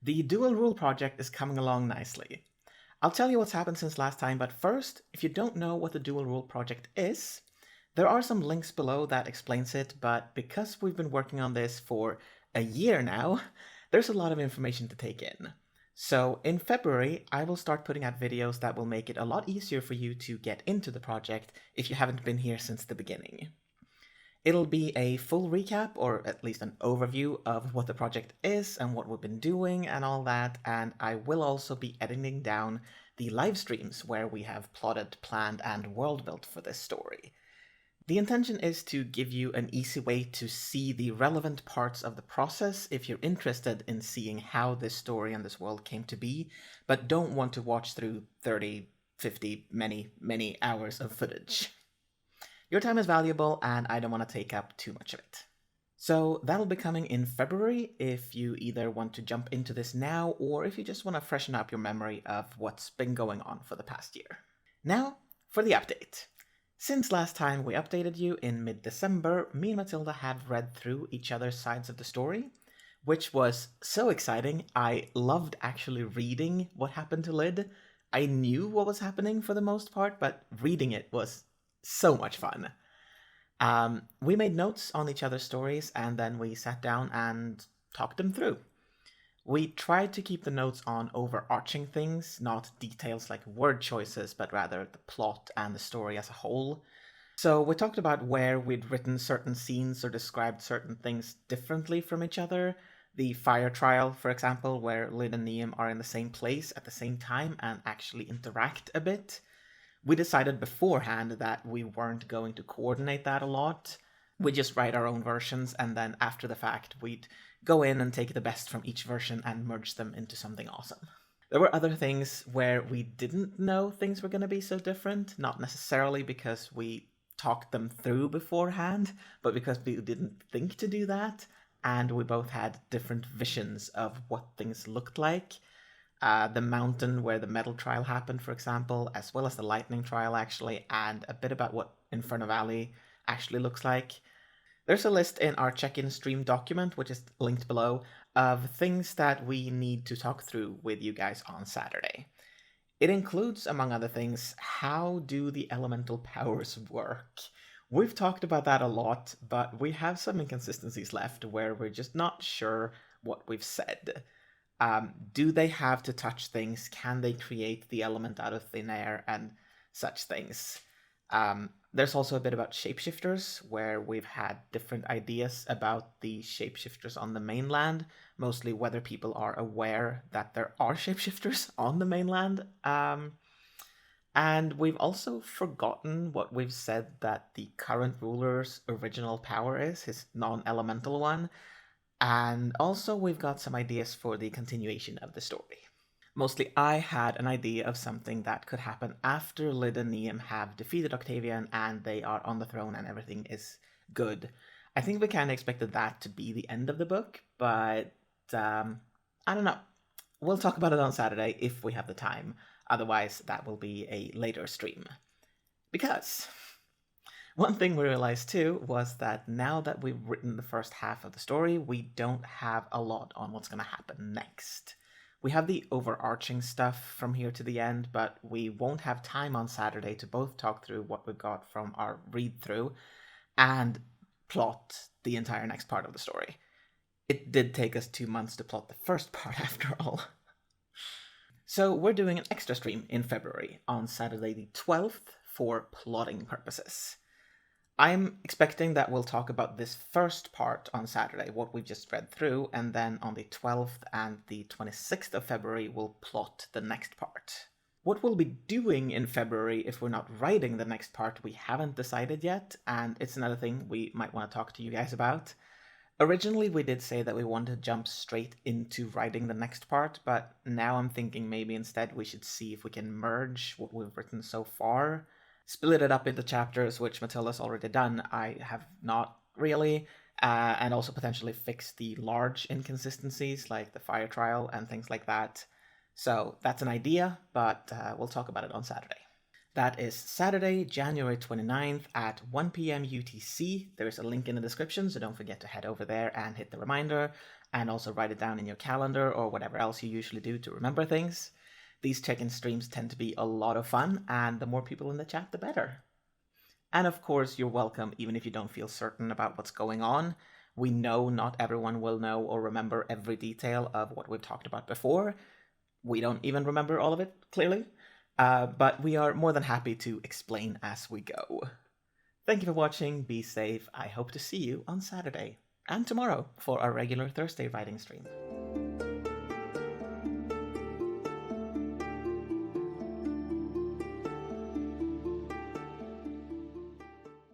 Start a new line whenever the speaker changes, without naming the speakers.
The Dual Rule project is coming along nicely. I'll tell you what's happened since last time, but first, if you don't know what the Dual Rule project is, there are some links below that explains it, but because we've been working on this for a year now, there's a lot of information to take in. So in February, I will start putting out videos that will make it a lot easier for you to get into the project if you haven't been here since the beginning. It'll be a full recap, or at least an overview of what the project is and what we've been doing and all that, and I will also be editing down the live streams where we have plotted, planned, and world built for this story. The intention is to give you an easy way to see the relevant parts of the process if you're interested in seeing how this story and this world came to be, but don't want to watch through 30, 50, many hours of footage. Your time is valuable, and I don't want to take up too much of it. So that'll be coming in February if you either want to jump into this now, or if you just want to freshen up your memory of what's been going on for the past year. Now, for the update. Since last time we updated you in mid-December, me and Matilda have read through each other's sides of the story, which was so exciting. I loved actually reading what happened to Lyd. I knew what was happening for the most part, but reading it was so much fun. We made notes on each other's stories, and then we sat down and talked them through. We tried to keep the notes on overarching things, not details like word choices, but rather the plot and the story as a whole. So we talked about where we'd written certain scenes or described certain things differently from each other. The fire trial, for example, where Lyd and Niamh are in the same place at the same time and actually interact a bit. We decided beforehand that we weren't going to coordinate that a lot. We'd just write our own versions, and then after the fact, we'd go in and take the best from each version and merge them into something awesome. There were other things where we didn't know things were going to be so different, not necessarily because we talked them through beforehand, but because we didn't think to do that, and we both had different visions of what things looked like. The mountain where the metal trial happened, for example, as well as the lightning trial, actually, and a bit about what Inferno Valley actually looks like. There's a list in our check-in stream document, which is linked below, of things that we need to talk through with you guys on Saturday. It includes, among other things, how do the elemental powers work? We've talked about that a lot, but we have some inconsistencies left where we're just not sure what we've said. Do they have to touch things? Can they create the element out of thin air and such things? There's also a bit about shapeshifters, where we've had different ideas about the shapeshifters on the mainland, mostly whether people are aware that there are shapeshifters on the mainland. And we've also forgotten what we've said that the current ruler's original power is, his non-elemental one. And also we've got some ideas for the continuation of the story. Mostly I had an idea of something that could happen after Lyd and Niamh have defeated Octavian and they are on the throne and everything is good. I think we kind of expected that to be the end of the book, but I don't know. We'll talk about it on Saturday if we have the time. Otherwise, that will be a later stream. Because one thing we realized too was that now that we've written the first half of the story, we don't have a lot on what's going to happen next. We have the overarching stuff from here to the end, but we won't have time on Saturday to both talk through what we got from our read-through and plot the entire next part of the story. It did take us 2 months to plot the first part after all. So we're doing an extra stream in February on Saturday the 12th for plotting purposes. I'm expecting that we'll talk about this first part on Saturday, what we've just read through, and then on the 12th and the 26th of February, we'll plot the next part. What we'll be doing in February if we're not writing the next part, we haven't decided yet, and it's another thing we might want to talk to you guys about. Originally, we did say that we wanted to jump straight into writing the next part, but now I'm thinking maybe instead we should see if we can merge what we've written so far. Split it up into chapters, which Matilda's already done. I have not really, and also potentially fix the large inconsistencies like the fire trial and things like that. So that's an idea, but we'll talk about it on Saturday. That is Saturday, January 29th at 1 p.m. UTC. There is a link in the description, so don't forget to head over there and hit the reminder. and also write it down in your calendar or whatever else you usually do to remember things. These check-in streams tend to be a lot of fun, and the more people in the chat, the better. And of course, you're welcome even if you don't feel certain about what's going on. We know not everyone will know or remember every detail of what we've talked about before. We don't even remember all of it, clearly. But we are more than happy to explain as we go. Thank you for watching, be safe, I hope to see you on Saturday, and tomorrow for our regular Thursday writing stream.